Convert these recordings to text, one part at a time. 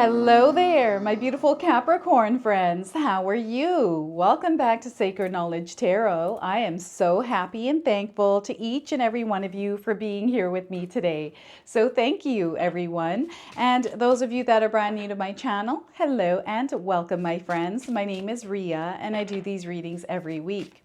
Hello there, my beautiful Capricorn friends. How are you? Welcome back to Sacred Knowledge Tarot. I am so happy and thankful to each and every one of you for being here with me today. So thank you, everyone. And those of you that are brand new to my channel, hello and welcome, my friends. My name is Ria, and I do these readings every week.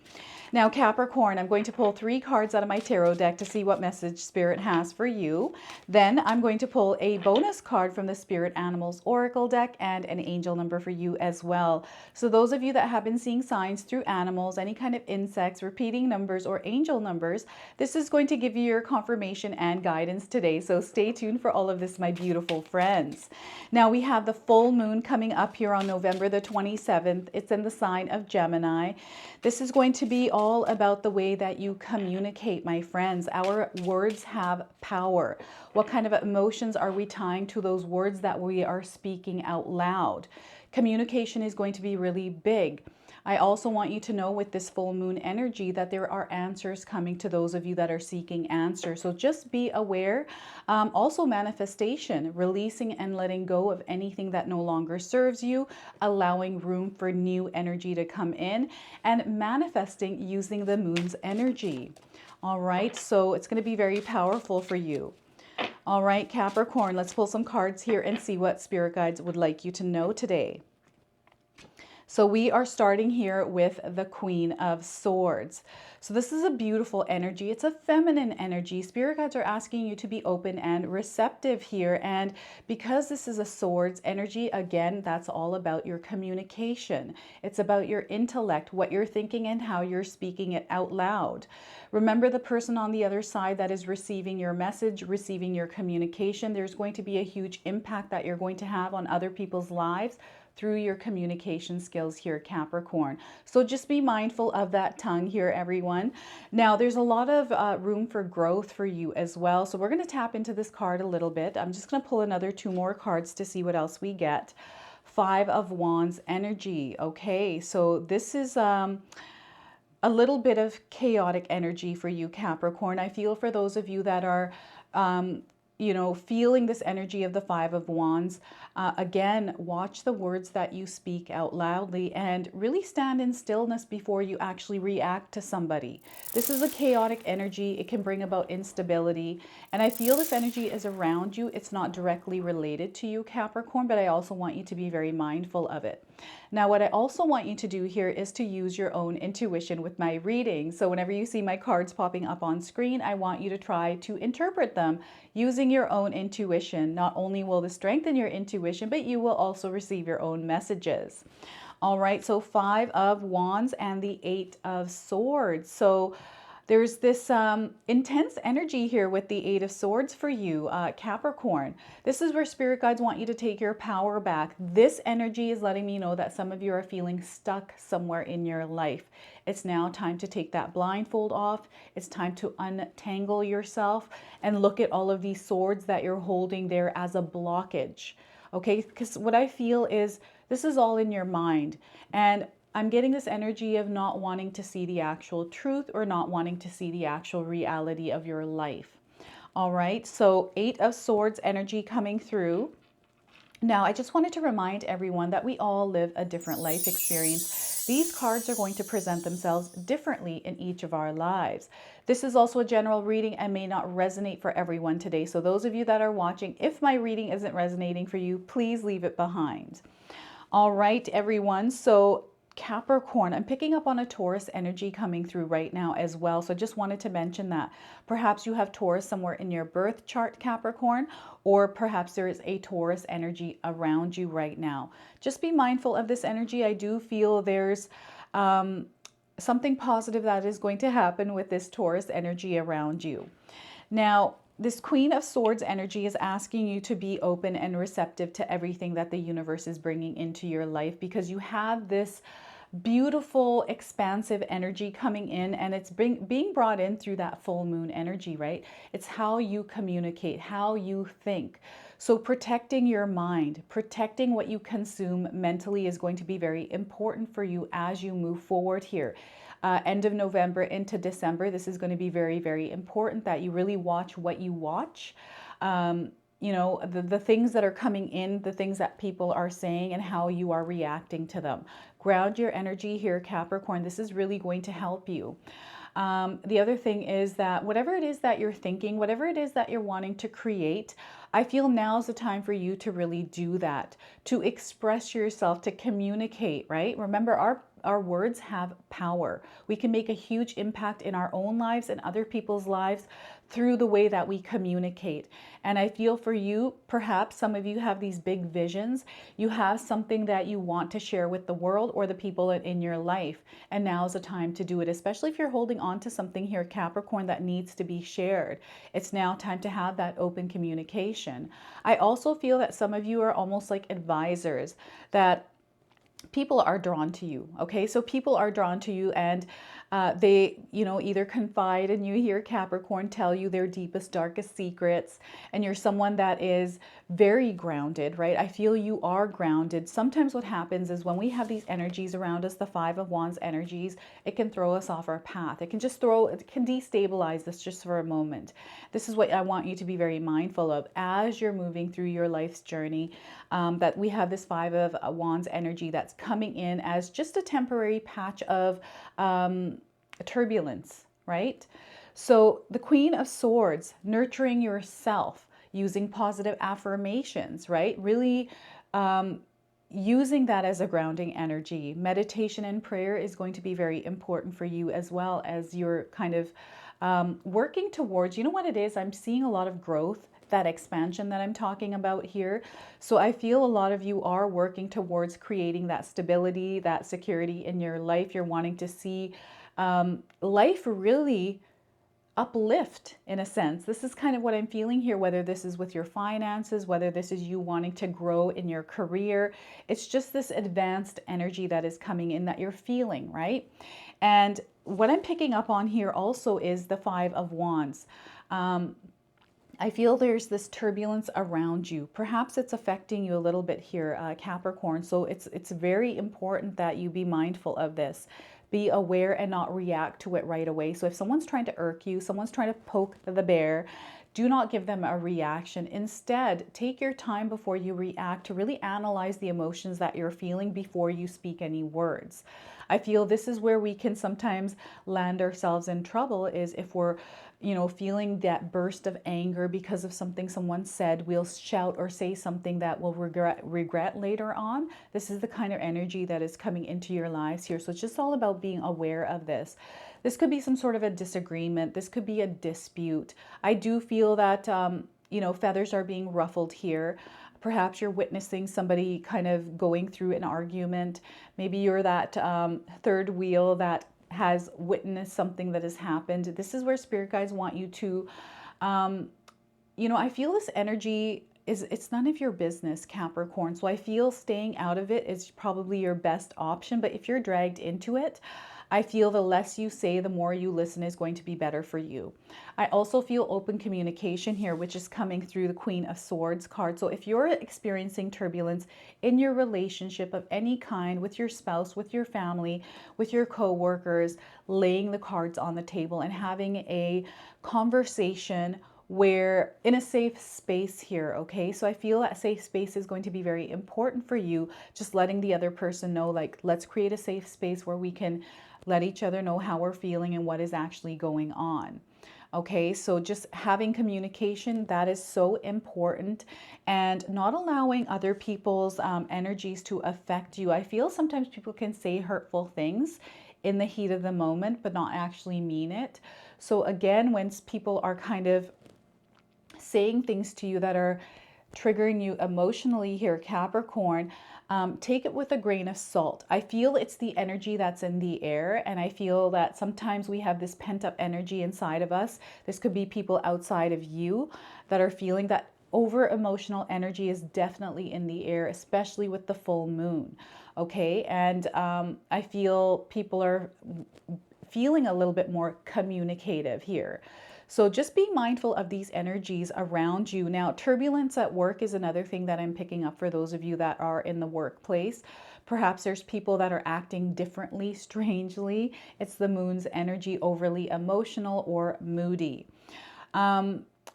Now, Capricorn, I'm going to pull 3 cards out of my tarot deck to see what message Spirit has for you. Then I'm going to pull a bonus card from the Spirit Animals Oracle deck and an angel number for you as well. So those of you that have been seeing signs through animals, any kind of insects, repeating numbers, or angel numbers, this is going to give you your confirmation and guidance today. So stay tuned for all of this, my beautiful friends. Now, we have the full moon coming up here on November the 27th. It's in the sign of Gemini. This is going to be all about the way that you communicate, my friends. Our words have power. What kind of emotions are we tying to those words that we are speaking out loud? Communication is going to be really big. I also want you to know with this full moon energy that there are answers coming to those of you that are seeking answers. So just be aware. Also manifestation, releasing and letting go of anything that no longer serves you, allowing room for new energy to come in, and manifesting using the moon's energy. All right, so it's going to be very powerful for you. All right, Capricorn, let's pull some cards here and see what spirit guides would like you to know today. So we are starting here with the Queen of Swords. So this is a beautiful energy. It's a feminine energy. Spirit guides are asking you to be open and receptive here. And because this is a swords energy, again, that's all about your communication. It's about your intellect, what you're thinking and how you're speaking it out loud. Remember the person on the other side that is receiving your message, receiving your communication. There's going to be a huge impact that you're going to have on other people's lives through your communication skills here, Capricorn. So just be mindful of that tongue here, everyone. Now, there's a lot of room for growth for you as well. So we're going to tap into this card a little bit. I'm just going to pull another 2 more cards to see what else we get. 5 of Wands energy. Okay, so this is a little bit of chaotic energy for you, Capricorn. I feel for those of you that are feeling this energy of the 5 of Wands. Again, watch the words that you speak out loudly and really stand in stillness before you actually react to somebody. This is a chaotic energy. It can bring about instability. And I feel this energy is around you. It's not directly related to you, Capricorn, but I also want you to be very mindful of it. Now, what I also want you to do here is to use your own intuition with my reading. So whenever you see my cards popping up on screen, I want you to try to interpret them using your own intuition. Not only will this strengthen your intuition, but you will also receive your own messages. All right, so 5 of Wands and the 8 of Swords. So there's this intense energy here with the 8 of Swords for you, Capricorn. This is where spirit guides want you to take your power back. This energy is letting me know that some of you are feeling stuck somewhere in your life. It's now time to take that blindfold off. It's time to untangle yourself and look at all of these swords that you're holding there as a blockage. Okay, because what I feel is this is all in your mind. And I'm getting this energy of not wanting to see the actual truth or not wanting to see the actual reality of your life. All right, so 8 of Swords energy coming through. Now, I just wanted to remind everyone that we all live a different life experience. These cards are going to present themselves differently in each of our lives. This is also a general reading and may not resonate for everyone today. So those of you that are watching, if my reading isn't resonating for you, please leave it behind. All right, everyone. So Capricorn, I'm picking up on a Taurus energy coming through right now as well. So just wanted to mention that. Perhaps you have Taurus somewhere in your birth chart, Capricorn, or perhaps there is a Taurus energy around you right now. Just be mindful of this energy. I do feel there's something positive that is going to happen with this Taurus energy around you. Now, this Queen of Swords energy is asking you to be open and receptive to everything that the universe is bringing into your life, because you have this beautiful, expansive energy coming in, and it's being brought in through that full moon energy, right? It's how you communicate, how you think. So protecting your mind, protecting what you consume mentally is going to be very important for you as you move forward here. End of November into December, this is going to be very, very important that you really watch what you watch. you know, the things that are coming in, the things that people are saying and how you are reacting to them. Ground your energy here, Capricorn. This is really going to help you. The other thing is that whatever it is that you're thinking, whatever it is that you're wanting to create, I feel now's the time for you to really do that, to express yourself, to communicate, right? Remember, our words have power. We can make a huge impact in our own lives and other people's lives through the way that we communicate. And I feel for you, perhaps some of you have these big visions. You have something that you want to share with the world or the people in your life. And now's the time to do it, especially if you're holding on to something here, Capricorn, that needs to be shared. It's now time to have that open communication. I also feel that some of you are almost like advisors, that people are drawn to you. Okay, so people are drawn to you, and they, you know, either confide in you here, Capricorn, tell you their deepest, darkest secrets, and you're someone that is very grounded, right? I feel you are grounded. Sometimes what happens is when we have these energies around us, the Five of Wands energies, it can throw us off our path. It can destabilize us just for a moment. This is what I want you to be very mindful of as you're moving through your life's journey, that we have this Five of Wands energy that's coming in as just a temporary patch of turbulence, right? So the Queen of Swords, nurturing yourself, using positive affirmations, right? Really using that as a grounding energy. Meditation and prayer is going to be very important for you, as well as you're kind of working towards, you know what it is? I'm seeing a lot of growth, that expansion that I'm talking about here. So I feel a lot of you are working towards creating that stability, that security in your life. You're wanting to see life really uplift in a sense. This is kind of what I'm feeling here, whether this is with your finances, whether this is you wanting to grow in your career. It's just this advanced energy that is coming in that you're feeling, right? And what I'm picking up on here also is the Five of Wands. I feel there's this turbulence around you. Perhaps it's affecting you a little bit here, Capricorn. So it's very important that you be mindful of this. Be aware and not react to it right away. So if someone's trying to irk you, someone's trying to poke the bear, do not give them a reaction. Instead, take your time before you react to really analyze the emotions that you're feeling before you speak any words. I feel this is where we can sometimes land ourselves in trouble, is if we're, you know, feeling that burst of anger because of something someone said, we'll shout or say something that we'll regret later on. This is the kind of energy that is coming into your lives here. So it's just all about being aware of this. This could be some sort of a disagreement. This could be a dispute. I do feel that, you know, feathers are being ruffled here. Perhaps you're witnessing somebody kind of going through an argument. Maybe you're that third wheel that has witnessed something that has happened. This is where spirit guides want you to, you know, I feel this energy is, it's none of your business, Capricorn. So I feel staying out of it is probably your best option. But if you're dragged into it, I feel the less you say, the more you listen is going to be better for you. I also feel open communication here, which is coming through the Queen of Swords card. So if you're experiencing turbulence in your relationship of any kind, with your spouse, with your family, with your co-workers, laying the cards on the table and having a conversation where in a safe space here, okay? So I feel that safe space is going to be very important for you. Just letting the other person know, like, let's create a safe space where we can let each other know how we're feeling and what is actually going on. Okay, so just having communication, that is so important, and not allowing other people's energies to affect you. I feel sometimes people can say hurtful things in the heat of the moment, but not actually mean it. So again, when people are kind of saying things to you that are triggering you emotionally here, Capricorn, take it with a grain of salt. I feel it's the energy that's in the air, and I feel that sometimes we have this pent-up energy inside of us. This could be people outside of you that are feeling that over emotional energy is definitely in the air, especially with the full moon. Okay, and I feel people are feeling a little bit more communicative here. So just be mindful of these energies around you. Now, turbulence at work is another thing that I'm picking up for those of you that are in the workplace. Perhaps there's people that are acting differently, strangely. It's the moon's energy, overly emotional or moody.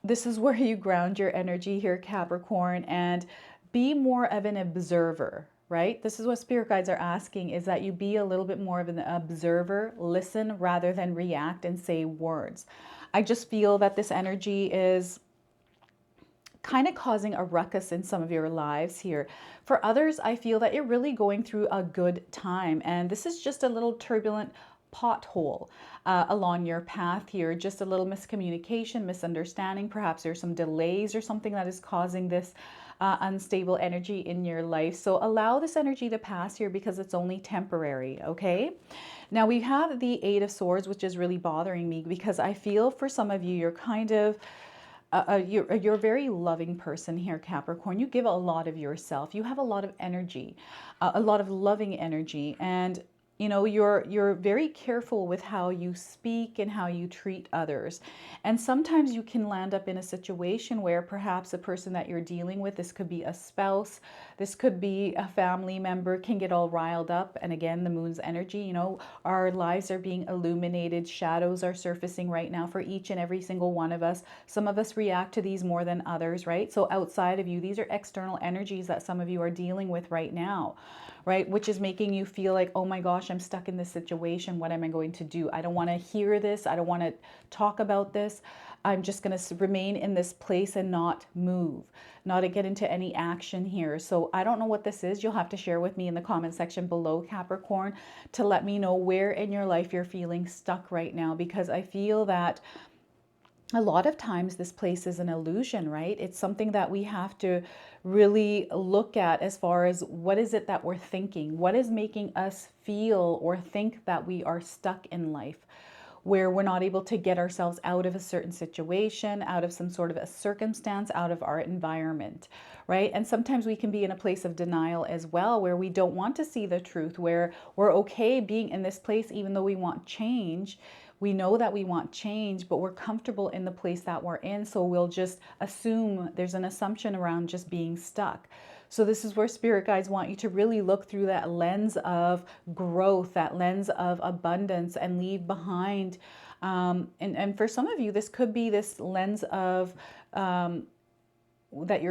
This is where you ground your energy here, Capricorn, and be more of an observer, right? This is what spirit guides are asking, is that you be a little bit more of an observer, listen rather than react and say words. I just feel that this energy is kind of causing a ruckus in some of your lives here. For others, I feel that you're really going through a good time, and this is just a little turbulent pothole along your path here, just a little miscommunication, misunderstanding. Perhaps there's some delays or something that is causing this unstable energy in your life. So allow this energy to pass here because it's only temporary, okay? Now we have the Eight of Swords, which is really bothering me because I feel for some of you, you're kind of you're a very loving person here, Capricorn. You give a lot of yourself. You have a lot of energy, a lot of loving energy, and you know you're very careful with how you speak and how you treat others. And sometimes you can land up in a situation where perhaps a person that you're dealing with, this could be a spouse, this could be a family member, can get all riled up. And again, the moon's energy, you know, our lives are being illuminated. Shadows are surfacing right now for each and every single one of us. Some of us react to these more than others, right? So outside of you, these are external energies that some of you are dealing with right now, right? Which is making you feel like, oh my gosh, I'm stuck in this situation. What am I going to do? I don't want to hear this. I don't want to talk about this. I'm just going to remain in this place and not move, not to get into any action here. So I don't know what this is. You'll have to share with me in the comment section below, Capricorn, to let me know where in your life you're feeling stuck right now, because I feel that a lot of times this place is an illusion, right? It's something that we have to really look at as far as what is it that we're thinking? What is making us feel or think that we are stuck in life, where we're not able to get ourselves out of a certain situation, out of some sort of a circumstance, out of our environment, right? And sometimes we can be in a place of denial as well, where we don't want to see the truth, where we're okay being in this place even though we want change. We know that we want change, but we're comfortable in the place that we're in. So we'll just assume, there's an assumption around just being stuck. So this is where spirit guides want you to really look through that lens of growth, that lens of abundance, and leave behind. And for some of you, this could be this lens of that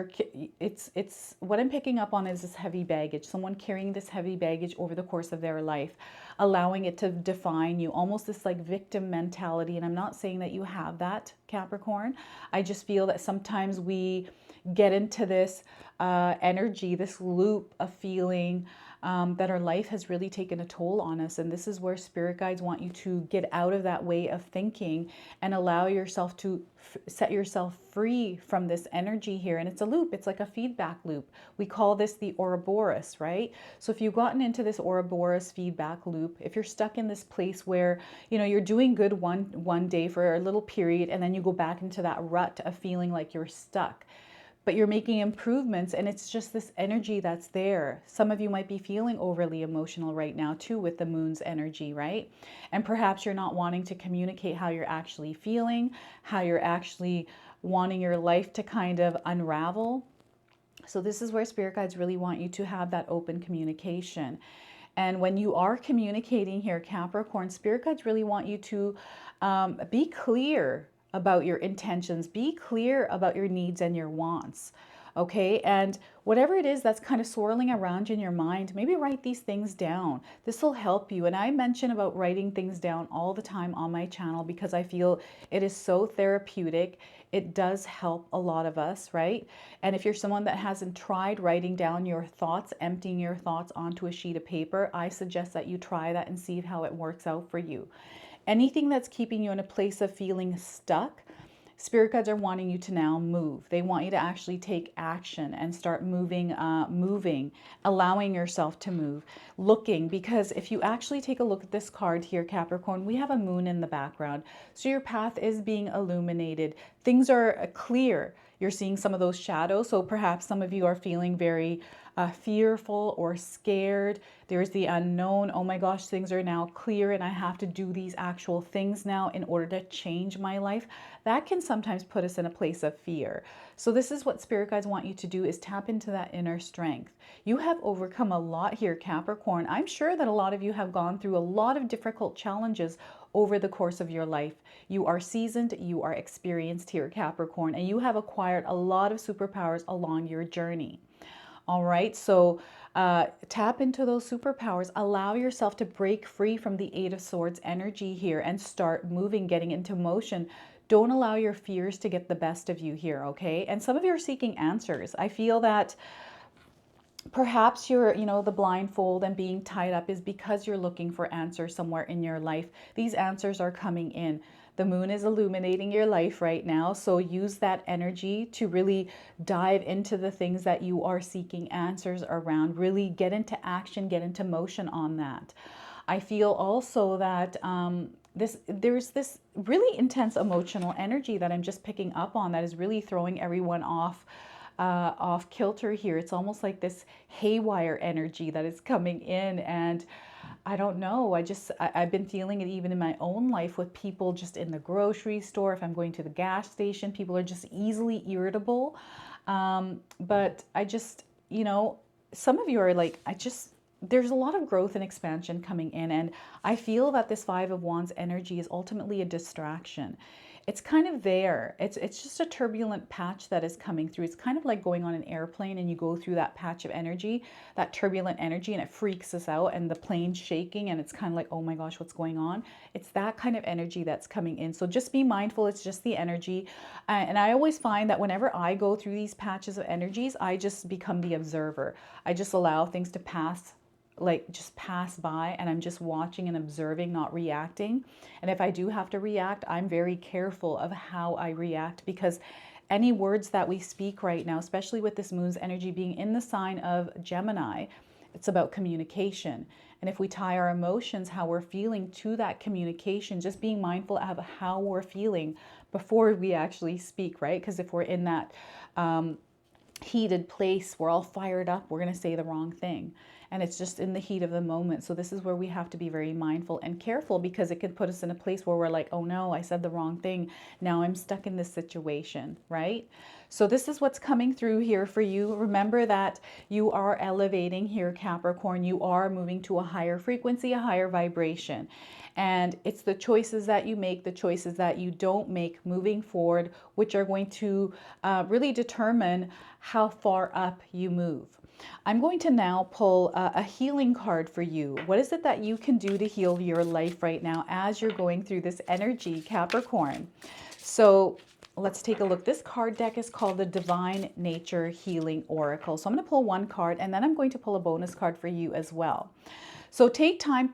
it's what I'm picking up on is this heavy baggage, someone carrying this heavy baggage over the course of their life, allowing it to define you, almost this like victim mentality. And I'm not saying that you have that, Capricorn. I just feel that sometimes we get into this energy, this loop of feeling that our life has really taken a toll on us. And this is where spirit guides want you to get out of that way of thinking and allow yourself to set yourself free from this energy here. And it's a loop. It's like a feedback loop. We call this the Ouroboros, right? So if you've gotten into this Ouroboros feedback loop, if you're stuck in this place where, you know, you're doing good one day for a little period, and then you go back into that rut of feeling like you're stuck, but you're making improvements, and it's just this energy that's there. Some of you might be feeling overly emotional right now too with the moon's energy, right? And perhaps you're not wanting to communicate how you're actually feeling, how you're actually wanting your life to kind of unravel. So this is where spirit guides really want you to have that open communication. And when you are communicating here, Capricorn, spirit guides really want you to be clear about your intentions, be clear about your needs and your wants, okay? And whatever it is that's kind of swirling around in your mind, maybe write these things down. This will help you. And I mention about writing things down all the time on my channel because I feel it is so therapeutic. It does help a lot of us, right? And if you're someone that hasn't tried writing down your thoughts, emptying your thoughts onto a sheet of paper, I suggest that you try that and see how it works out for you. Anything that's keeping you in a place of feeling stuck, spirit guides are wanting you to now move. They want you to actually take action and start moving, allowing yourself to move, looking, because if you actually take a look at this card here, Capricorn, we have a moon in the background. So your path is being illuminated. Things are clear. You're seeing some of those shadows. So perhaps some of you are feeling very fearful or scared. There's the unknown. Oh my gosh, things are now clear and I have to do these actual things now in order to change my life. That can sometimes put us in a place of fear. So this is what spirit guides want you to do, is tap into that inner strength. You have overcome a lot here, Capricorn. I'm sure that a lot of you have gone through a lot of difficult challenges over the course of your life. You are seasoned, you are experienced here, Capricorn, and you have acquired a lot of superpowers along your journey. All right, so tap into those superpowers. Allow yourself to break free from the Eight of Swords energy here and start moving, getting into motion. Don't allow your fears to get the best of you here, okay? And some of you are seeking answers. I feel that perhaps you're, the blindfold and being tied up is because you're looking for answers somewhere in your life. These answers are coming in. The moon is illuminating your life right now. So use that energy to really dive into the things that you are seeking answers around. Really get into action, get into motion on that. I feel also that there's this really intense emotional energy that I'm just picking up on that is really throwing everyone off kilter here. It's almost like this haywire energy that is coming in, and I don't know. I've been feeling it even in my own life with people just in the grocery store. If I'm going to the gas station, people are just easily irritable. But I just, some of you are like, there's a lot of growth and expansion coming in. And I feel that this Five of Wands energy is ultimately a distraction. It's kind of there. It's just a turbulent patch that is coming through. It's kind of like going on an airplane and you go through that patch of energy, that turbulent energy, and it freaks us out and the plane's shaking and it's kind of like, oh my gosh, what's going on? It's that kind of energy that's coming in. So just be mindful. It's just the energy. And I always find that whenever I go through these patches of energies, I just become the observer. I just allow things to pass, like just pass by, and I'm just watching and observing, not reacting. And if I do have to react, I'm very careful of how I react, because any words that we speak right now, especially with this moon's energy being in the sign of Gemini, it's about communication. And if we tie our emotions, how we're feeling, to that communication, just being mindful of how we're feeling before we actually speak, right? Because if we're in that heated place, we're all fired up, we're going to say the wrong thing. And it's just in the heat of the moment. So this is where we have to be very mindful and careful, because it could put us in a place where we're like, oh no, I said the wrong thing. Now I'm stuck in this situation, right? So this is what's coming through here for you. Remember that you are elevating here, Capricorn. You are moving to a higher frequency, a higher vibration. And it's the choices that you make, the choices that you don't make moving forward, which are going to really determine how far up you move. I'm going to now pull a healing card for you. What is it that you can do to heal your life right now as you're going through this energy, Capricorn? So let's take a look. This card deck is called the Divine Nature Healing Oracle. So I'm going to pull one card, and then I'm going to pull a bonus card for you as well. So take time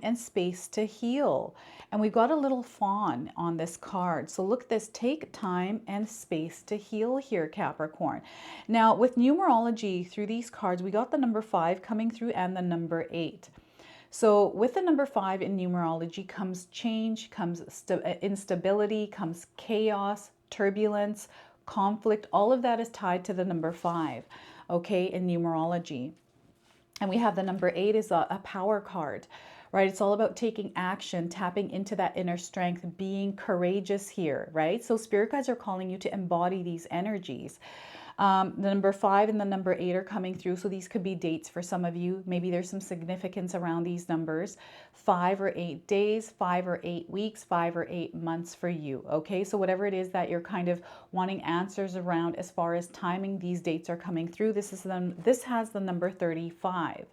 and space to heal. And we've got a little fawn on this card. So look at this, take time and space to heal here, Capricorn. Now with numerology through these cards, we got the number 5 coming through and the number 8. So with the number 5 in numerology comes change, comes instability, comes chaos, turbulence, conflict. All of that is tied to the number 5, okay, in numerology. And we have the number 8 is a power card, right? It's all about taking action, tapping into that inner strength, being courageous here, right? So spirit guides are calling you to embody these energies. The number 5 and the number 8 are coming through. So these could be dates for some of you. Maybe there's some significance around these numbers. 5 or 8 days, 5 or 8 weeks, 5 or 8 months for you. Okay, so whatever it is that you're kind of wanting answers around as far as timing, these dates are coming through. This has the number 35.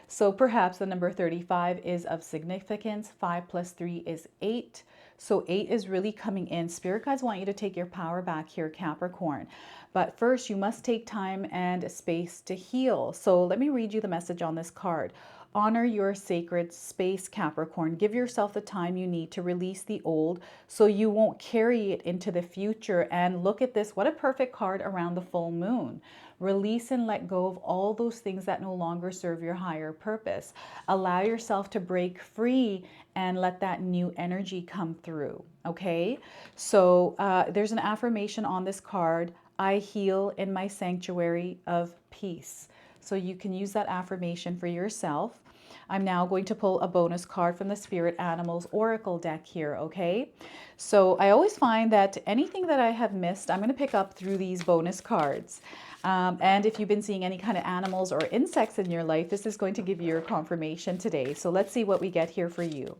So perhaps the number 35 is of significance. 5 plus 3 is 8. So 8 is really coming in. Spirit guides want you to take your power back here, Capricorn. But first, you must take time and space to heal. So let me read you the message on this card. Honor your sacred space, Capricorn. Give yourself the time you need to release the old so you won't carry it into the future. And look at this. What a perfect card around the full moon. Release and let go of all those things that no longer serve your higher purpose. Allow yourself to break free and let that new energy come through. Okay, so there's an affirmation on this card. I heal in my sanctuary of peace. So you can use that affirmation for yourself. I'm now going to pull a bonus card from the Spirit Animals Oracle deck here, okay? So I always find that anything that I have missed, I'm going to pick up through these bonus cards. And if you've been seeing any kind of animals or insects in your life, this is going to give you your confirmation today. So let's see what we get here for you.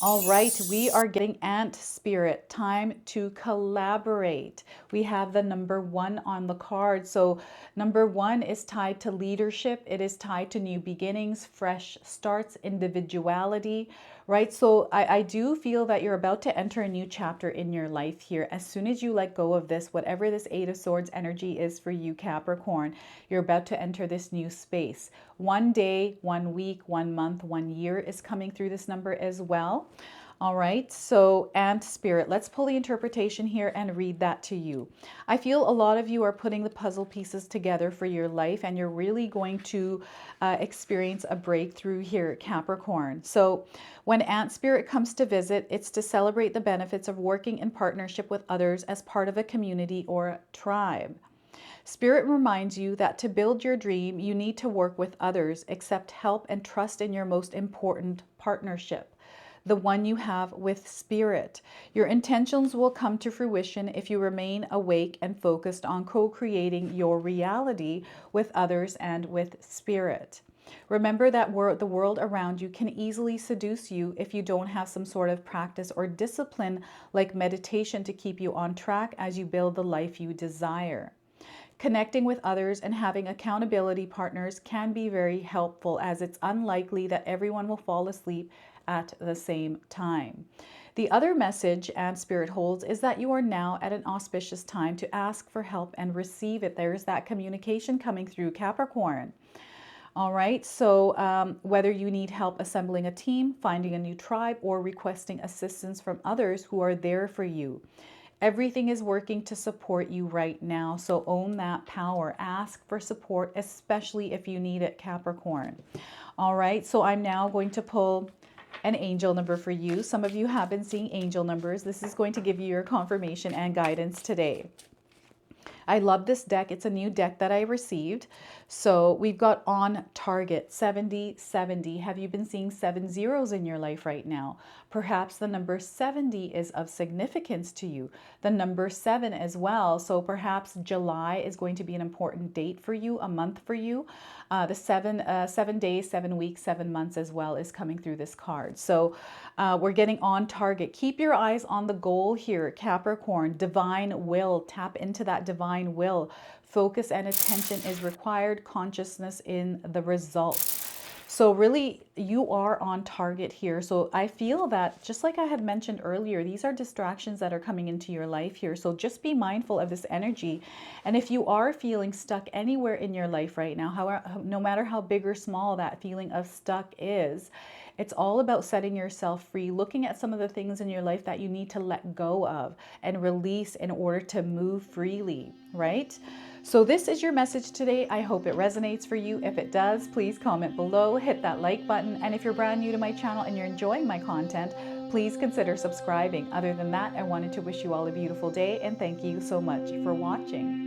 All right, we are getting ant spirit, time to collaborate. We have the number 1 on the card. So number 1 is tied to leadership. It is tied to new beginnings, fresh starts, individuality, right? So I do feel that you're about to enter a new chapter in your life here. As soon as you let go of this, whatever this 8 of Swords energy is for you, Capricorn, you're about to enter this new space. 1 day, 1 week, 1 month, 1 year is coming through this number as well. All right, so ant spirit, let's pull the interpretation here and read that to you. I feel a lot of you are putting the puzzle pieces together for your life, and you're really going to experience a breakthrough here, Capricorn. So when ant spirit comes to visit, it's to celebrate the benefits of working in partnership with others as part of a community or a tribe. Spirit reminds you that to build your dream, you need to work with others, accept help, and trust in your most important partnership, the one you have with Spirit. Your intentions will come to fruition if you remain awake and focused on co-creating your reality with others and with Spirit. Remember that the world around you can easily seduce you if you don't have some sort of practice or discipline like meditation to keep you on track as you build the life you desire. Connecting with others and having accountability partners can be very helpful, as it's unlikely that everyone will fall asleep at the same time. The other message and Spirit holds is that you are now at an auspicious time to ask for help and receive it. There's that communication coming through, Capricorn. All right, so whether you need help assembling a team, finding a new tribe, or requesting assistance from others who are there for you, everything is working to support you right now. So own that power. Ask for support, especially if you need it, Capricorn. All right, so I'm now going to pull an angel number for you. Some of you have been seeing angel numbers. This is going to give you your confirmation and guidance today. I love this deck. It's a new deck that I received. So we've got on target 7070. Have you been seeing 7 zeros in your life right now? Perhaps the number 70 is of significance to you. The number 7 as well. So perhaps July is going to be an important date for you, a month for you. The 7 days, 7 weeks, 7 months as well is coming through this card. So we're getting on target. Keep your eyes on the goal here, Capricorn. Divine will. Tap into that divine will. Focus and attention is required. Consciousness in the results. So really, you are on target here. So I feel that, just like I had mentioned earlier, these are distractions that are coming into your life here. So just be mindful of this energy. And if you are feeling stuck anywhere in your life right now, no matter how big or small that feeling of stuck is, it's all about setting yourself free, looking at some of the things in your life that you need to let go of and release in order to move freely, right? So this is your message today. I hope it resonates for you. If it does, please comment below, hit that like button. And if you're brand new to my channel and you're enjoying my content, please consider subscribing. Other than that, I wanted to wish you all a beautiful day and thank you so much for watching.